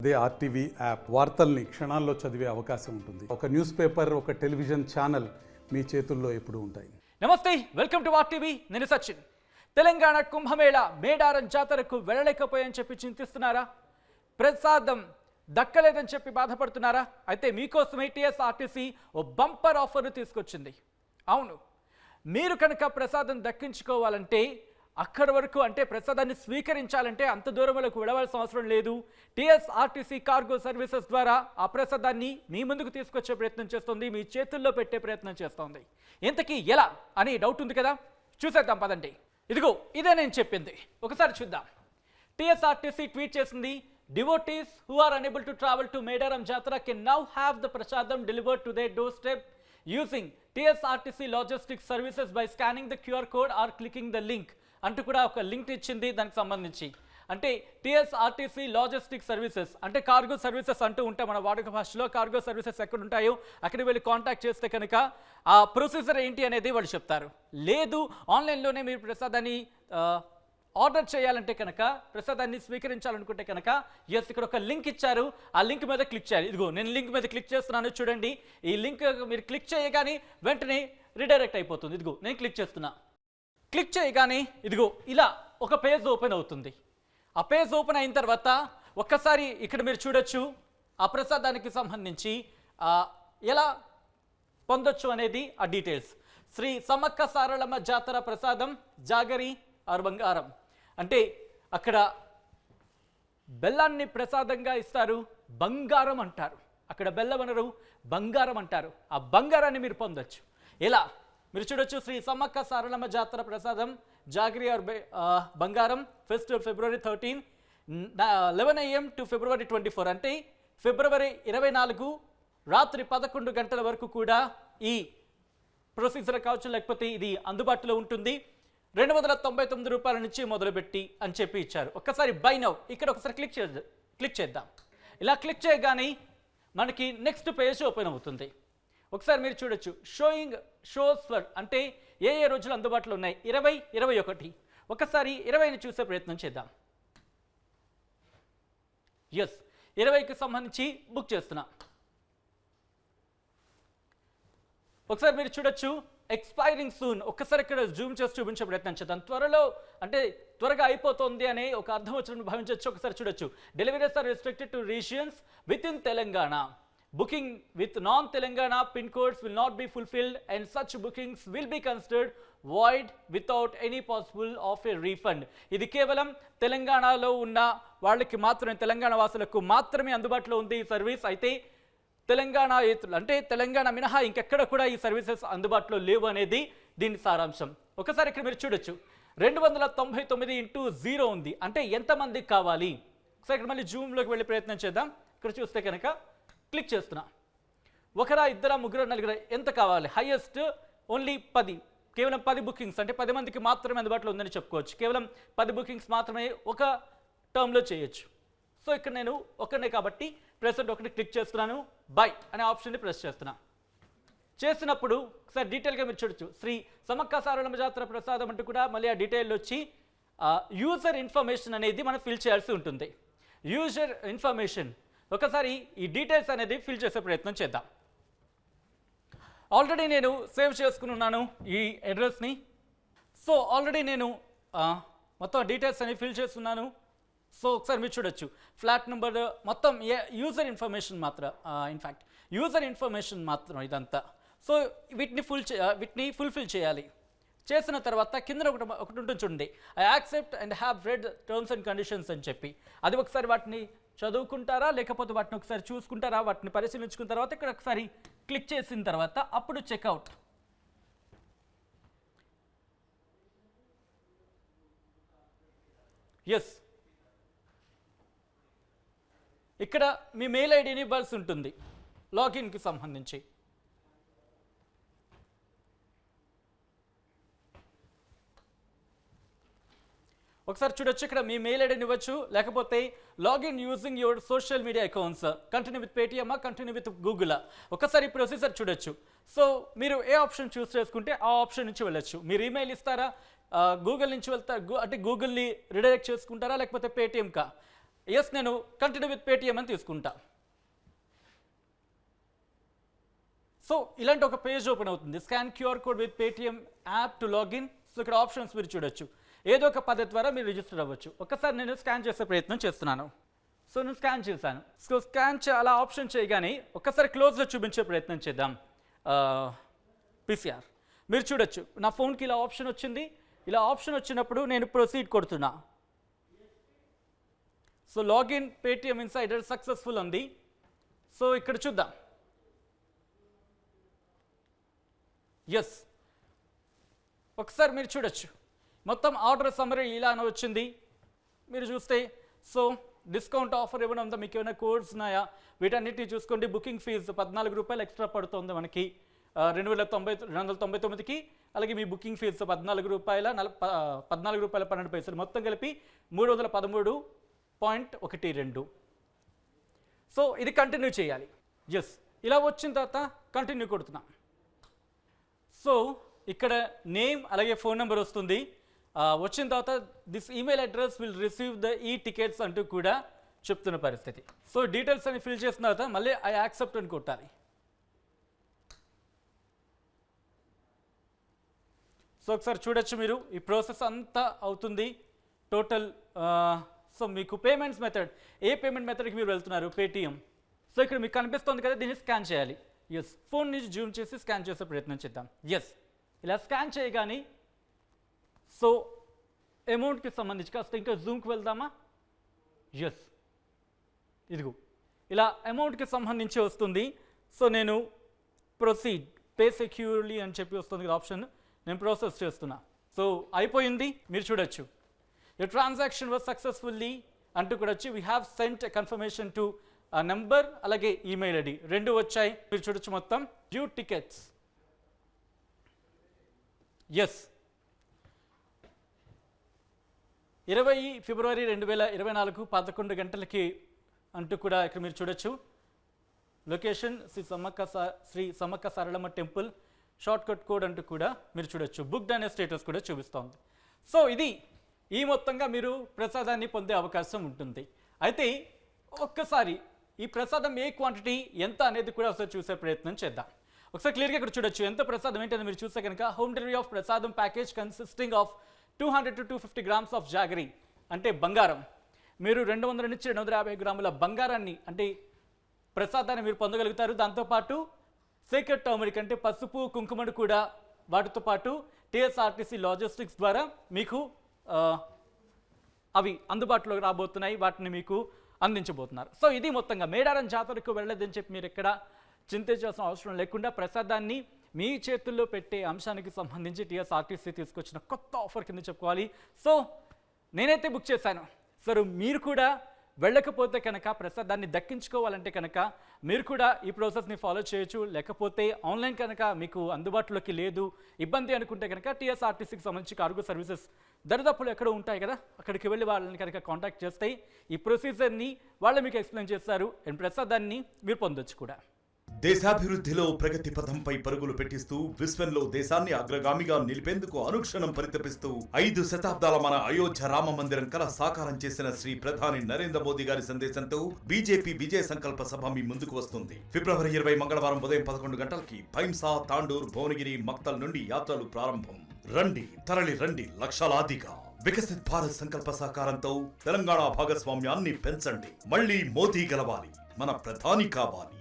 అదే RTV app వార్తల్ని క్షణాల్లో చదివే అవకాశం ఉంటుంది. ఒక న్యూస్ పేపర్, ఒక టెలివిజన్ ఛానల్ మీ చేతుల్లో ఎప్పుడూ ఉంటాయి. నమస్తే, వెల్కమ్ టు ఆర్టీవీ. నేను సచిన్. తెలంగాణ కుంభమేళ మేడారం జాతరకు వెళ్ళలేకపోయాని చెప్పి చింతిస్తున్నారా? ప్రసాదం దక్కలేదని చెప్పి బాధపడుతున్నారా? అయితే మీకోసమే టీఎస్ఆర్టీసీ ఓ బంపర్ ఆఫర్ను తీసుకొచ్చింది. అవును, మీరు కనుక ప్రసాదం దక్కించుకోవాలంటే అక్కడి వరకు, అంటే ప్రసాదాన్ని స్వీకరించాలంటే అంత దూరంలోకి వెళ్ళవలసిన అవసరం లేదు. టీఎస్ఆర్టీసీ కార్గో సర్వీసెస్ ద్వారా ఆ ప్రసాదాన్ని మీ ముందుకు తీసుకొచ్చే ప్రయత్నం చేస్తుంది, మీ చేతుల్లో పెట్టే ప్రయత్నం చేస్తుంది. ఇంతకీ ఎలా అని డౌట్ ఉంది కదా, చూసేద్దాం పదండి. ఇదిగో ఇదే నేను చెప్పింది, ఒకసారి చూద్దాం. టీఎస్ఆర్టీసీ ట్వీట్ చేసింది, devotees who are unable to travel to Medaram Jatra can now have the prasadam delivered to their doorstep using TSRTC logistics services by scanning the QR code or clicking the link అంటూ కూడా ఒక link ఇచ్చింది దానికి సంబంధించి. అంటే TSRTC logistic services అంటే cargo services అంటూ ఉంటాయి మన వాడుక భాషలో. కార్గో సర్వీసెస్ ఎక్కడ ఉంటాయో అక్కడికి వెళ్ళి కాంటాక్ట్ చేస్తే కనుక ఆ ప్రొసీజర్ ఏంటి అనేది వాళ్ళు చెప్తారు. లేదు, ఆన్లైన్లోనే మీరు ప్రసాదాన్ని ఆర్డర్ చేయాలంటే కనుక, ప్రసాదాన్ని స్వీకరించాలనుకుంటే కనుక ఇక్కడ ఒక లింక్ ఇచ్చారు, ఆ లింక్ మీద క్లిక్ చేయాలి. ఇదిగో నేను లింక్ మీద క్లిక్ చేస్తున్నాను, చూడండి. ఈ లింక్ మీరు క్లిక్ చేయగానే వెంటనే రిడైరెక్ట్ అయిపోతుంది. ఇదిగో నేను క్లిక్ చేస్తున్నా. క్లిక్ చేయగానే ఇదిగో ఇలా ఒక పేజ్ ఓపెన్ అవుతుంది. ఆ పేజ్ ఓపెన్ అయిన తర్వాత ఒక్కసారి ఇక్కడ మీరు చూడొచ్చు ఆ ప్రసాదానికి సంబంధించి ఎలా పొందొచ్చు అనేది ఆ డీటెయిల్స్. శ్రీ సమ్మక్క సారళమ్మ జాతర ప్రసాదం జాగరి ఆర్ బంగారం. అంటే అక్కడ బెల్లాన్ని ప్రసాదంగా ఇస్తారు, బంగారం అంటారు. అక్కడ బెల్లం అనరు, బంగారం అంటారు. ఆ బంగారాన్ని మీరు పొందొచ్చు. ఎలా మీరు చూడొచ్చు, శ్రీ సమ్మక్క సారళమ్మ జాతర ప్రసాదం జాగరి ఆర్ బంగారం pest February 13 11 AM to February 24, అంటే ఫిబ్రవరి 24 రాత్రి 11 గంటల వరకు కూడా ఈ ప్రొసీజర్ కావచ్చు, లేకపోతే ఇది అందుబాటులో ఉంటుంది. 299 రూపాయల నుంచి మొదలుపెట్టి అని చెప్పి ఇచ్చారు. ఒక్కసారి బై నౌ ఇక్కడ ఒకసారి క్లిక్ చేద్దాం. ఇలా క్లిక్ చేయగానే మనకి నెక్స్ట్ పేజ్ ఓపెన్ అవుతుంది. ఒకసారి మీరు చూడొచ్చు, షోస్ ఫర్ అంటే ఏ రోజులు అందుబాటులో ఉన్నాయి, 20, 21. ఒకసారి 20ని చూసే ప్రయత్నం చేద్దాం. ఎస్, 20కి సంబంధించి బుక్ చేస్తున్నా. ఒకసారి మీరు చూడొచ్చు, ఎక్స్పైరింగ్ సూన్. ఒక్కసారి ఇక్కడ జూమ్ చేసి చూపించే ప్రయత్నం చేద్దాం. త్వరలో అంటే త్వరగా అయిపోతుంది అనే ఒక అర్థం వచ్చినట్టు భావించవచ్చు. ఒకసారి చూడొచ్చు, deliveries are restricted to regions within Telangana. Booking with non-Telangana pin codes will not be fulfilled and such bookings will be considered void without any possible of a refund. ఇది కేవలం తెలంగాణలో ఉన్న వాళ్ళకి మాత్రమే, తెలంగాణ వాసులకు మాత్రమే అందుబాటులో ఉంది ఈ సర్వీస్. అయితే తెలంగాణ అంటే తెలంగాణ మినహా ఇంకెక్కడ కూడా ఈ సర్వీసెస్ అందుబాటులో లేవు అనేది దీని సారాంశం. ఒకసారి ఇక్కడ మీరు చూడొచ్చు, 299/0 ఉంది. అంటే ఎంతమందికి కావాలి? ఒకసారి ఇక్కడ మళ్ళీ జూమ్లోకి వెళ్ళి ప్రయత్నం చేద్దాం. ఇక్కడ చూస్తే కనుక క్లిక్ చేస్తున్నా. ఒకరా, ఇద్దరా, ముగ్గురు, నలుగురు, ఎంత కావాలి? హైయెస్ట్ ఓన్లీ 10, కేవలం 10 బుకింగ్స్, అంటే 10 మందికి మాత్రమే అందుబాటులో ఉందని చెప్పుకోవచ్చు. కేవలం 10 బుకింగ్స్ మాత్రమే ఒక టర్మ్లో చేయొచ్చు. సో ఇక్కడ నేను ఒకనే కాబట్టి ప్రెసెంట్ ఒకటి క్లిక్ చేస్తున్నాను, బై అనే ఆప్షన్ని ప్రెస్ చేస్తున్నా. చేసినప్పుడు ఒకసారి డీటెయిల్గా మీరు చూడొచ్చు, శ్రీ సమ్మక్క సారళమ్మ జాతర ప్రసాదం అంటూ కూడా మళ్ళీ ఆ డీటెయిల్ వచ్చి యూజర్ ఇన్ఫర్మేషన్ అనేది మనం ఫిల్ చేయాల్సి ఉంటుంది. యూజర్ ఇన్ఫర్మేషన్, ఒకసారి ఈ డీటెయిల్స్ అనేది ఫిల్ చేసే ప్రయత్నం చేద్దాం. ఆల్రెడీ నేను సేవ్ చేసుకుని ఉన్నాను ఈ అడ్రస్ని. సో ఆల్రెడీ నేను మొత్తం డీటెయిల్స్ అనేవి ఫిల్ చేస్తున్నాను. సో ఒకసారి మీరు చూడొచ్చు, ఫ్లాట్ నెంబర్ మొత్తం యూజర్ ఇన్ఫర్మేషన్ మాత్రం, ఇన్ఫ్యాక్ట్ యూజర్ ఇన్ఫర్మేషన్ మాత్రం ఇదంతా. సో వీటిని ఫుల్ఫిల్ చేయాలి. చేసిన తర్వాత కింద ఒకటి ఉంటుంది చూడండి, I accept and have read terms and conditions అని చెప్పి. అది ఒకసారి వాటిని చదువుకుంటారా, లేకపోతే వాటిని ఒకసారి చూసుకుంటారా, వాటిని పరిశీలించుకున్న తర్వాత ఇక్కడ ఒకసారి క్లిక్ చేసిన తర్వాత అప్పుడు చెక్అవుట్. ఎస్, ఇక్కడ మీ మెయిల్ ఐడిని ఇవ్వాల్సి ఉంటుంది లాగిన్కి సంబంధించి. ఒకసారి చూడొచ్చు, ఇక్కడ మీ మెయిల్ ఐడిని ఇవ్వచ్చు, లేకపోతే login using your social media accounts, continue with Paytm, continue with Google. ఒకసారి ప్రొసీజర్ చూడొచ్చు. సో మీరు ఏ ఆప్షన్ చూస్ చేసుకుంటే ఆ ఆప్షన్ నుంచి వెళ్ళొచ్చు. మీరు ఈమెయిల్ ఇస్తారా, గూగుల్ నుంచి వెళ్తారా, అంటే గూగుల్ని రిడైరెక్ట్ చేసుకుంటారా, లేకపోతే పేటిఎంకా, ఎస్ నేను కంటిన్యూ విత్ పేటిఎం అని తీసుకుంటా. సో ఇలాంటి ఒక పేజ్ ఓపెన్ అవుతుంది. Scan QR code with Paytm app to login. So ఇక్కడ ఆప్షన్స్ మీరు చూడొచ్చు. ఏదో ఒక పద్ధతి ద్వారా మీరు రిజిస్టర్ అవ్వచ్చు. ఒకసారి నేను స్కాన్ చేసే ప్రయత్నం చేస్తున్నాను. సో నేను స్కాన్ చేశాను. సో స్కాన్ అలా ఆప్షన్ చేయగానే ఒక్కసారి క్లోజ్లో చూపించే ప్రయత్నం చేద్దాం. పిసిఆర్ మీరు చూడొచ్చు, నా ఫోన్కి ఇలా ఆప్షన్ వచ్చింది. ఇలా ఆప్షన్ వచ్చినప్పుడు నేను ప్రొసీడ్ కొడుతున్నా. So login Paytm insider successful ఉంది. సో ఇక్కడ చూద్దాం. ఎస్, ఒకసారి మీరు చూడొచ్చు, మొత్తం ఆర్డర్ సమ్మరీ ఇలానే వచ్చింది. మీరు చూస్తే సో డిస్కౌంట్ ఆఫర్ ఏమైనా ఉందా, మీకు ఏమైనా కోడ్స్ ఉన్నాయా, వీటన్నిటిని చూసుకోండి. బుకింగ్ ఫీజు ₹14 ఎక్స్ట్రా పడుతుంది మనకి 2,299కి. అలాగే మీ బుకింగ్ ఫీజు ₹14.12 మొత్తం కలిపి 313.12. సో ఇది కంటిన్యూ చేయాలి. ఎస్, ఇలా వచ్చిన తర్వాత కంటిన్యూ కొడుతున్నా. సో ఇక్కడ నేమ్ అలాగే ఫోన్ నెంబర్ వస్తుంది. వచ్చిన తర్వాత this email address will receive the ఈ టికెట్స్ అంటూ కూడా చెప్తున్న పరిస్థితి. సో డీటెయిల్స్ అని ఫిల్ చేసిన తర్వాత మళ్ళీ ఐ యాక్సెప్ట్ అని కొట్టాలి. సో ఒకసారి చూడొచ్చు మీరు, ఈ ప్రాసెస్ అంతా అవుతుంది టోటల్. సో మీకు పేమెంట్స్ మెథడ్, ఏ పేమెంట్ మెథడ్కి మీరు వెళ్తున్నారు, పేటిఎం. సో ఇక్కడ మీకు కనిపిస్తుంది కదా, దీన్ని స్కాన్ చేయాలి. ఎస్, ఫోన్ నుంచి జూమ్ చేసి స్కాన్ చేసే ప్రయత్నం చేద్దాం. ఎస్, ఇలా స్కాన్ చేయగానే సో అమౌంట్కి సంబంధించి కాస్త ఇంకా జూమ్కి వెళ్దామా. ఎస్, ఇదిగో ఇలా అమౌంట్కి సంబంధించి వస్తుంది. సో నేను ప్రొసీడ్ పే సెక్యూర్లీ అని చెప్పి వస్తుంది కదా ఆప్షన్, నేను ప్రాసెస్ చేస్తున్నా. సో అయిపోయింది, మీరు చూడొచ్చు. ద ట్రాన్సాక్షన్ వాజ్ సక్సెస్ఫుల్లీ అంటూ కూడా వచ్చి we have sent a confirmation to number అలాగే ఈమెయిల్ ఐడి 2 వచ్చాయి. మీరు చూడొచ్చు మొత్తం డ్యూ టికెట్స్. ఎస్, 20 ఫిబ్రవరి 2024 11 గంటలకి అంటూ కూడా ఇక్కడ మీరు చూడొచ్చు. Location Shri Sammakka Saralamma temple, short cut code అంటూ కూడా మీరు చూడొచ్చు. బుక్డ్ అనే స్టేటస్ కూడా చూపిస్తోంది. సో ఇది ఈ మొత్తంగా మీరు ప్రసాదాన్ని పొందే అవకాశం ఉంటుంది. అయితే ఒక్కసారి ఈ ప్రసాదం ఏ క్వాంటిటీ ఎంత అనేది కూడా ఒకసారి చూసే ప్రయత్నం చేద్దాం. ఒకసారి క్లియర్గా ఇక్కడ చూడొచ్చు ఎంత ప్రసాదం ఏంటని మీరు చూస్తే కనుక హోమ్ డెలివరీ ఆఫ్ ప్రసాదం package consisting of 200 to 250 grams of jaggery అంటే బంగారం. మీరు 200 నుంచి 250 గ్రాముల బంగారాన్ని అంటే ప్రసాదాన్ని మీరు పొందగలుగుతారు. దాంతోపాటు సీక్రెట్ టర్మరిక్ అంటే పసుపు కుంకుమను కూడా వాటితో పాటు టీఎస్ఆర్టీసీ లాజిస్టిక్స్ ద్వారా మీకు అవి అందుబాటులోకి రాబోతున్నాయి, వాటిని మీకు అందించబోతున్నారు. సో ఇది మొత్తంగా మేడారం జాతరకు వెళ్ళలేదని చెప్పి మీరు ఎక్కడ చింతించాల్సిన అవసరం లేకుండా ప్రసాదాన్ని మీ చేతుల్లో పెట్టే అంశానికి సంబంధించి టీఎస్ఆర్టీసీ తీసుకొచ్చిన కొత్త ఆఫర్ కింద చెప్పుకోవాలి. సో నేనైతే బుక్ చేశాను. సరే మీరు కూడా వెళ్ళకపోతే కనుక ప్రసాదాన్ని దక్కించుకోవాలంటే కనుక మీరు కూడా ఈ ప్రాసెస్ని ఫాలో చేయొచ్చు. లేకపోతే ఆన్లైన్ కనుక మీకు అందుబాటులోకి లేదు, ఇబ్బంది అనుకుంటే కనుక టీఎస్ఆర్టీసీకి సంబంధించి కార్గో సర్వీసెస్ దరిదాపులు ఎక్కడో ఉంటాయి కదా, అక్కడికి వెళ్ళి వాళ్ళని కనుక కాంటాక్ట్ చేస్తే ఈ ప్రొసీజర్ని వాళ్ళు మీకు ఎక్స్ప్లెయిన్ చేస్తారు. అండ్ ప్రసాదాన్ని మీరు పొందొచ్చు కూడా. దేశాభివృద్ధిలో ప్రగతి పథంపై పరుగులు పెట్టిస్తూ విశ్వంలో దేశాన్ని అగ్రగామిగా నిలిపేందుకు అనుక్షణం పరితపిస్తూ 5 శతాబ్దాల మన అయోధ్య రామ మందిరం కల సాకారం చేసిన శ్రీ ప్రధాని నరేంద్ర మోదీ గారి సందేశంతో బీజేపీ విజయ సంకల్ప సభ మీ ముందుకు వస్తుంది. ఫిబ్రవరి 20 మంగళవారం ఉదయం 11 గంటలకి భైంసా, తాండూర్, భువనగిరి, మక్తల్ నుండి యాత్రలు ప్రారంభం. రండి, తరలి రండి లక్షలాదిగా. వికసిత్ భారత్ సంకల్ప సాకారంతో తెలంగాణ భాగస్వామ్యాన్ని పెంచండి. మళ్ళీ మోదీ గెలవాలి, మన ప్రధాని కావాలి.